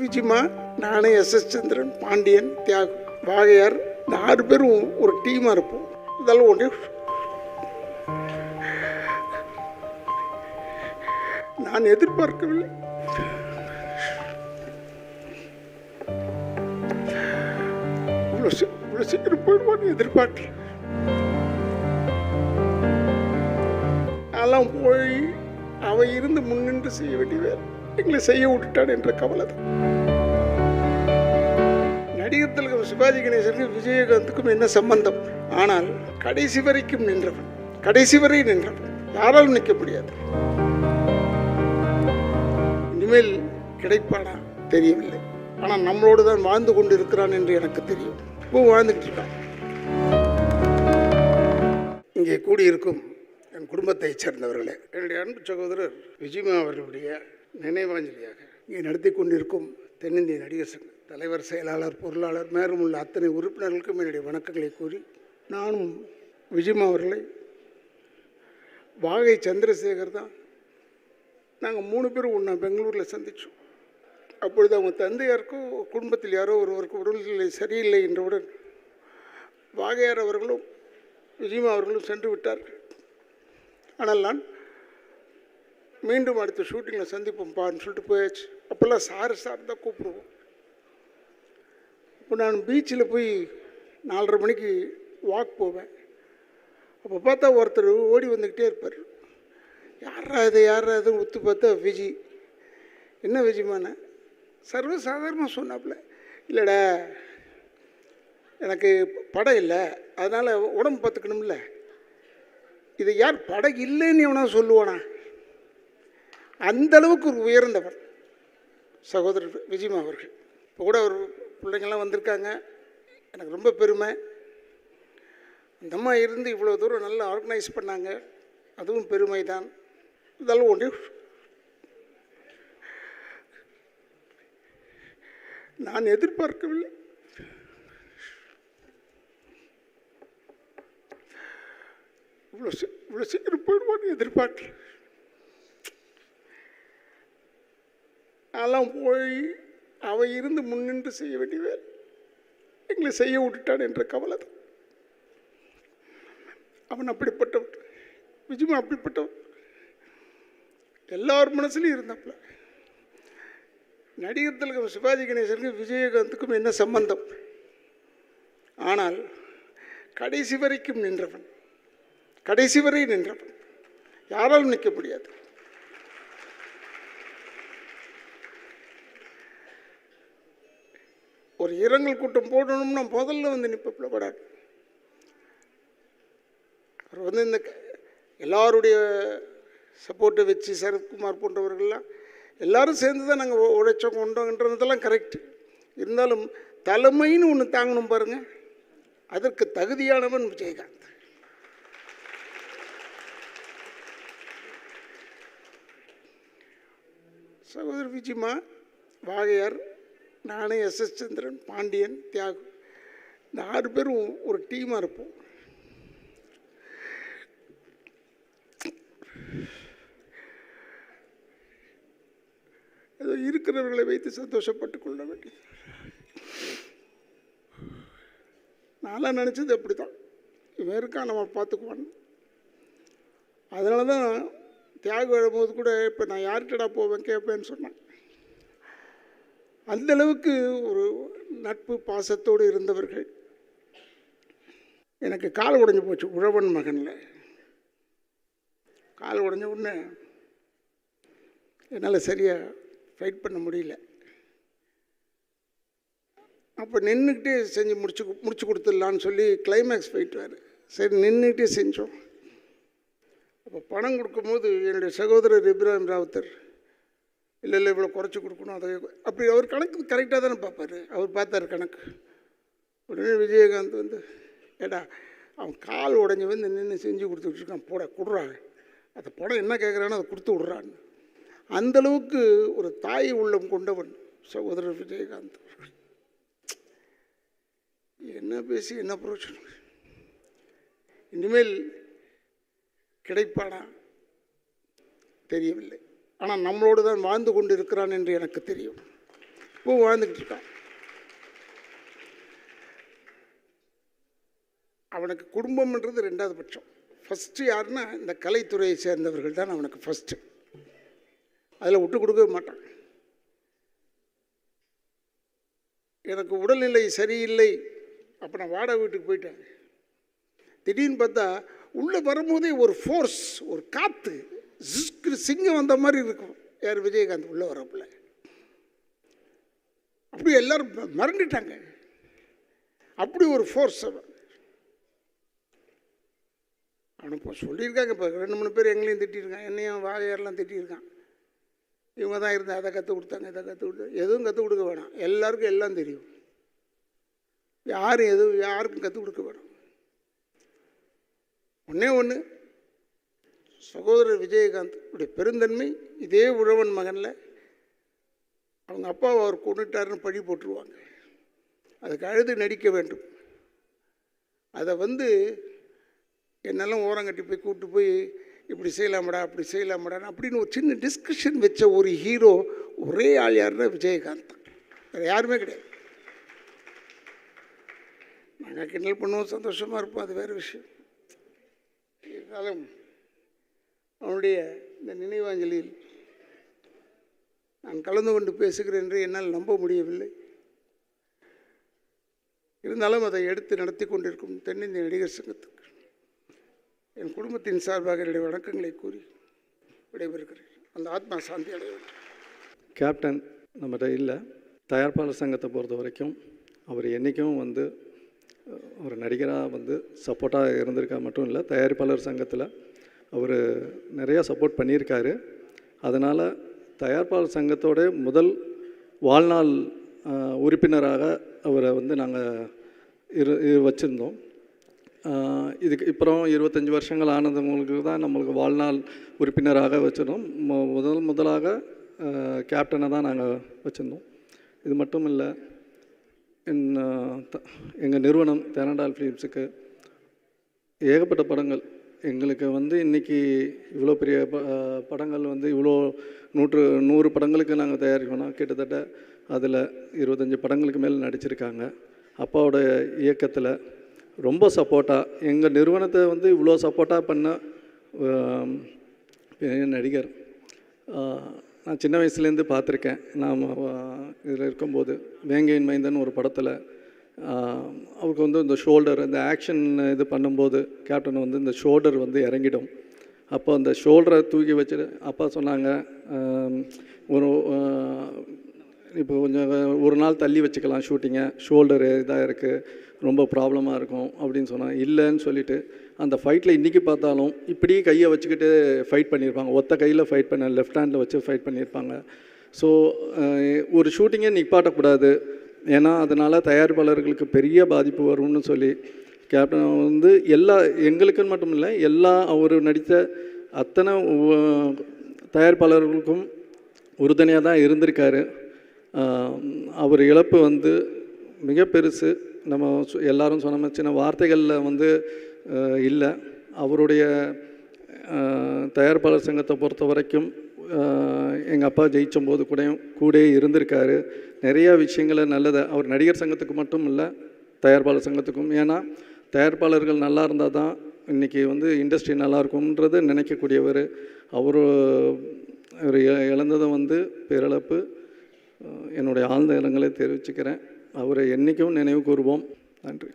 விஜிமா, நானே, எஸ்.எஸ். சந்திரன், பாண்டியன், தியாகு, வாகையார், இந்த 6 பேரும் ஒரு டீமாக இருப்போம். இதெல்லாம் ஒன்றே நான் எதிர்பார்க்கவில்லை. இவ்வளோ சீக்கிரம் போயிடுவான்னு எதிர்பார்க்கல. அதெல்லாம் போய் அவ இருந்து முன்னின்று செய்ய வேண்டிய வேலை எங்களை செய்ய விட்டுட்டான் என்ற கவலை தான். நடிகர் திலகம் சிவாஜி கணேசனுக்கும் விஜயகாந்துக்கும் என்ன சம்பந்தம்? ஆனால் கடைசி வரைக்கும் நின்றவன், கடைசி வரை நின்றவன், யாராலும் நிற்க முடியாது. இனிமேல் கிடைப்பானா தெரியவில்லை. ஆனால் நம்மளோடு தான் வாழ்ந்து கொண்டு இருக்கிறான் என்று எனக்கு தெரியும். இப்போ வாழ்ந்துகிட்டு இருக்கான். இங்கே கூடியிருக்கும் என் குடும்பத்தைச் சேர்ந்தவர்களே, என்னுடைய அன்பு சகோதரர் விஜிமா அவர்களுடைய நினைவாஞ்சலியாக இங்கே நடத்தி கொண்டிருக்கும் தென்னிந்திய நடிகர் சங்க தலைவர், செயலாளர், பொருளாளர், மேலும் உள்ள அத்தனை உறுப்பினர்களுக்கும் என்னுடைய வணக்கங்களை கூறி, நானும் விஜிமா அவர்களை வாகை சந்திரசேகர் தான் நாங்கள் 3 பேரும் ஒன்றா பெங்களூரில் சந்தித்தோம். அப்பொழுது அவங்க தந்தையாருக்கும் குடும்பத்தில் யாரோ ஒருவருக்கு உடல்நிலை சரியில்லை என்றவுடன் வாகையார் அவர்களும் விஜிமா அவர்களும் சென்று விட்டார்கள். ஆனால் நான் மீண்டும் அடுத்த ஷூட்டிங்கில் சந்திப்போம் பான்னு சொல்லிட்டு போயாச்சு. அப்போல்லாம் சார் தான் கூப்பிடுவோம். இப்போ நான் பீச்சில் போய் 4:30 மணிக்கு வாக் போவேன். அப்போ பார்த்தா ஒருத்தர் ஓடி வந்துக்கிட்டே இருப்பார். யாரா இதுன்னு ஒத்து பார்த்தா விஜி. என்ன விஜிமான? சர்வசாதாரணமாக சொன்னாப்புல, இல்லைடா எனக்கு படம் இல்லை, அதனால் உடம்பு பார்த்துக்கணும்ல. இது யார் படம் இல்லைன்னு எவனா சொல்லுவானா? அந்தளவுக்கு ஒரு உயர்ந்தவர் சகோதரர் விஜிமா அவர்கள். இப்போ கூட ஒரு பிள்ளைங்கள்லாம் வந்திருக்காங்க, எனக்கு ரொம்ப பெருமை. இந்த அம்மா இருந்து இவ்வளோ தூரம் நல்லா ஆர்கனைஸ் பண்ணாங்க, அதுவும் பெருமை தான். இதெல்லாம் ஒன்றே நான் எதிர்பார்க்கவில்லை. இவ்வளோ சீக்கிரம் போயிடுவான்னு எதிர்பார்க்கல. அதெல்லாம் போய் அவ இருந்து முன்னின்று செய்ய வேண்டிய வேலை எங்களை செய்ய விட்டுட்டான் என்ற கவலை தான். அவன் அப்படிப்பட்டவன், விஜிமா அப்படிப்பட்டவன். எல்லார் மனசுலையும் இருந்தாப்புல. நடிகர் திலகம் சிவாஜி கணேசனுக்கும் விஜயகாந்துக்கும் என்ன சம்பந்தம்? ஆனால் கடைசி வரைக்கும் நின்றவன், கடைசி வரை நின்றவன், யாராலும் நிற்க முடியாது. ஒரு இரங்கல் கூட்டம் போடணும்னா முதல்ல வந்து நிற்ப படாது. அவர் வந்து இந்த எல்லாருடைய சப்போர்ட்டை வச்சு, சரத்குமார் போன்றவர்கள்லாம் எல்லாரும் சேர்ந்து தான் நாங்கள் உழைச்சோம் கொண்டோங்கன்றதெல்லாம் கரெக்டு. இருந்தாலும் தலைமைன்னு ஒன்று தாங்கணும் பாருங்கள், அதற்கு தகுதியானவன் விஜயகாந்த். சகோதரர் விஜிமா, வாகையார், நானே, எஸ்.எஸ். சந்திரன், பாண்டியன், தியாகு, இந்த 6 பேரும் ஒரு டீமாக இருப்போம். ஏதோ இருக்கிறவர்களை வைத்து சந்தோஷப்பட்டு கொள்ள வேண்டிய. நான்லாம் நினச்சது அப்படி தான், இவன் இருக்கா நம்ம பார்த்துக்குவான். அதனால தான் தியாகு எழும்போது கூட இப்போ நான் யார்கிட்டடா போவேன் கேட்பேன்னு சொன்னேன். அந்தளவுக்கு ஒரு நட்பு பாசத்தோடு இருந்தவர்கள். எனக்கு கால் உடைஞ்சு போச்சு உழவன் மகனில். கால் உடைஞ்ச உடனே என்னால் சரியாக ஃபைட் பண்ண முடியல. அப்போ நின்றுக்கிட்டே செஞ்சு முடிச்சு கொடுத்துடலான்னு சொல்லி கிளைமேக்ஸ் ஃபைட் வேறு. சரி நின்றுக்கிட்டே செஞ்சோம். அப்போ பணம் கொடுக்கும்போது என்னுடைய சகோதரர் இப்ராஹிம் ராவுத்தர், இல்லை இவ்வளோ குறைச்சி கொடுக்கணும், அதை அப்படி அவர் கணக்கு கரெக்டாக தானே பார்ப்பார். அவர் பார்த்தார் கணக்கு. உடனே விஜயகாந்த் வந்து, ஏடா அவன் கால் உடஞ்சி வந்து நின்று செஞ்சு கொடுத்துட்ருக்கான், கொடுறாங்க, அந்த படம் என்ன கேட்குறானோ அதை கொடுத்து விட்றான்னு. அந்தளவுக்கு ஒரு தாய் உள்ளம் கொண்டவன் சகோதரர் விஜயகாந்த். என்ன பேசி என்ன பிரயோஜனம்? இனிமேல் கிடைப்பானா தெரியவில்லை. ஆனால் நம்மளோடு தான் வாழ்ந்து கொண்டு இருக்கிறான் என்று எனக்கு தெரியும். இப்போ வாழ்ந்துக்கிட்டு இருக்கான். அவனுக்கு குடும்பம்ன்றது ரெண்டாவது பட்சம். ஃபஸ்ட்டு யாருன்னா இந்த கலைத்துறையை சேர்ந்தவர்கள் தான் அவனுக்கு ஃபஸ்ட்டு. அதில் விட்டு கொடுக்கவே மாட்டான். எனக்கு உடல்நிலை சரியில்லை, அப்போ நான் வாடகை வீட்டுக்கு போயிட்டேன். திடீர்னு பார்த்தா உள்ளே வரும்போதே ஒரு ஃபோர்ஸ், ஒரு காற்று, சிங்கம் வந்த மாதிரி இருக்கும். யார்? விஜயகாந்த் உள்ளே வரப்பில்ல. அப்படி எல்லாரும் மறந்துட்டாங்க. அப்படி ஒரு ஃபோர்ஸ் அவனை இப்போ சொல்லியிருக்காங்க. இப்போ 2-3 பேர் எங்களையும் திட்டிருக்கான், என்னையும் வாழையாரெலாம் திட்டியிருக்கான். இவங்க தான் இருந்தால் அதை கற்றுக் கொடுத்தாங்க, இதை கற்றுக் கொடுத்தாங்க. எதுவும் கற்றுக் கொடுக்க வேணாம், எல்லாருக்கும் எல்லாம் தெரியும். யாருக்கும் கற்றுக் கொடுக்க வேணாம். ஒன்று சகோதரர் விஜயகாந்த் உடைய பெருந்தன்மை இதே உழவன் மகனில் அவங்க அப்பாவை அவர் கொண்டுட்டாருன்னு பழி போட்டுருவாங்க. அதுக்கு அழுது நடிக்க வேண்டும். அதை என்னெல்லாம் ஓரங்கட்டி போய் கூப்பிட்டு போய் இப்படி செய்யலாமடா அப்படி செய்யலாமடான்னு அப்படின்னு ஒரு சின்ன டிஸ்கஷன் வச்ச ஒரு ஹீரோ ஒரே ஆள் யாருன்னா விஜயகாந்த். வேறு யாருமே கிடையாது. நாங்கள் கிண்டல் பண்ணுவோம், சந்தோஷமாக இருப்போம், அது வேறு விஷயம். இருந்தாலும் அவனுடைய இந்த நினைவாஞ்சலியில் நான் கலந்து கொண்டு பேசுகிறேன் என்று என்னால் நம்ப முடியவில்லை. இருந்தாலும் அதை எடுத்து நடத்தி கொண்டிருக்கும் தென்னிந்திய நடிகர் சங்கத்துக்கு என் குடும்பத்தின் சார்பாக என்னுடைய வணக்கங்களை கூறி விடைபெறுகிறேன். அந்த ஆத்மா சாந்தி அடைய வேண்டும். கேப்டன் நம்மகிட்ட இல்லை. தயாரிப்பாளர் சங்கத்தை பொறுத்த வரைக்கும் அவர் என்றைக்கும் ஒரு நடிகராக சப்போர்ட்டாக இருந்திருக்கா மட்டும் இல்லை, தயாரிப்பாளர் சங்கத்தில் அவர் நிறையா சப்போர்ட் பண்ணியிருக்காரு. அதனால் தயாரிப்பாளர் சங்கத்தோட முதல் வாழ்நாள் உறுப்பினராக அவரை நாங்கள் வச்சுருந்தோம். இதுக்கு அப்புறம் 25 வருஷங்கள் ஆனதுங்களுக்கு தான் நம்மளுக்கு வாழ்நாள் உறுப்பினராக வச்சுருந்தோம். முதலாக கேப்டனை தான் நாங்கள் வச்சுருந்தோம். இது மட்டும் இல்லை, எங்கள் நிறுவனம் தேனண்டால் ஃபிலிம்ஸுக்கு ஏகப்பட்ட படங்கள் எங்களுக்கு இன்றைக்கி இவ்வளோ பெரிய படங்கள் இவ்வளோ 100 படங்களுக்கு நாங்கள் தயாரிக்கணும். கிட்டத்தட்ட அதில் 25 படங்களுக்கு மேலே நடிச்சிருக்காங்க. அப்பாவோட இயக்கத்தில் ரொம்ப சப்போர்ட்டாக எங்கள் நிறுவனத்தை இவ்வளோ சப்போர்ட்டாக பண்ண நடிகர் நான் சின்ன வயசுலேருந்து பார்த்துருக்கேன். நாம் இதில் இருக்கும்போது வேங்கையின் மைந்தன் ஒரு படத்தில் அவருக்கு இந்த ஷோல்டர், இந்த ஆக்ஷன் இது பண்ணும்போது கேப்டன் இந்த ஷோல்டர் இறங்கிடும். அப்போ அந்த ஷோல்டரை தூக்கி வச்சுட்டு அப்பா சொன்னாங்க, இப்போ கொஞ்சம் ஒரு நாள் தள்ளி வச்சுக்கலாம் ஷூட்டிங்கை, ஷோல்டரு இதாக இருக்குது, ரொம்ப ப்ராப்ளமாக இருக்கும் அப்படின்னு சொன்னாங்க. இல்லைன்னு சொல்லிவிட்டு அந்த ஃபைட்டில் இன்றைக்கி பார்த்தாலும் இப்படி கையை வச்சுக்கிட்டு ஃபைட் பண்ணியிருப்பாங்க. ஒத்த கையில் ஃபைட் பண்ண, லெஃப்ட் ஹேண்டில் வச்சு ஃபைட் பண்ணியிருப்பாங்க. ஸோ ஒரு ஷூட்டிங்கே நிப்பாட்டக்கூடாது, ஏன்னா அதனால் தயாரிப்பாளர்களுக்கு பெரிய பாதிப்பு வரும்னு சொல்லி கேப்டன் எல்லா எங்களுக்குன்னு மட்டும் இல்லை, எல்லா அவர் நடித்த அத்தனை தயாரிப்பாளர்களுக்கும் உறுதுணையாக தான் இருந்திருக்காரு. அவர் இழப்பு மிக பெருசு. நம்ம எல்லாரும் சொன்ன சின்ன வார்த்தைகளில் இல்லை. அவருடைய தயாரிப்பாளர் சங்கத்தை பொறுத்த வரைக்கும் எங்கள் அப்பா ஜெயிச்சும்போது கூட இருந்திருக்காரு. நிறையா விஷயங்களை நல்லதை அவர் நடிகர் சங்கத்துக்கு மட்டும் இல்லை, தயாரிப்பாளர் சங்கத்துக்கும். ஏன்னா தயாரிப்பாளர்கள் நல்லா இருந்தால் தான் இன்றைக்கி இண்டஸ்ட்ரி நல்லாயிருக்கும்ன்றது நினைக்கக்கூடியவர். அவர் இழந்ததை பேரிழப்பு. என்னுடைய ஆழ்ந்த இரங்கலை தெரிவிச்சுக்கிறேன். அவரை என்றைக்கும் நினைவு கூறுவோம். நன்றி.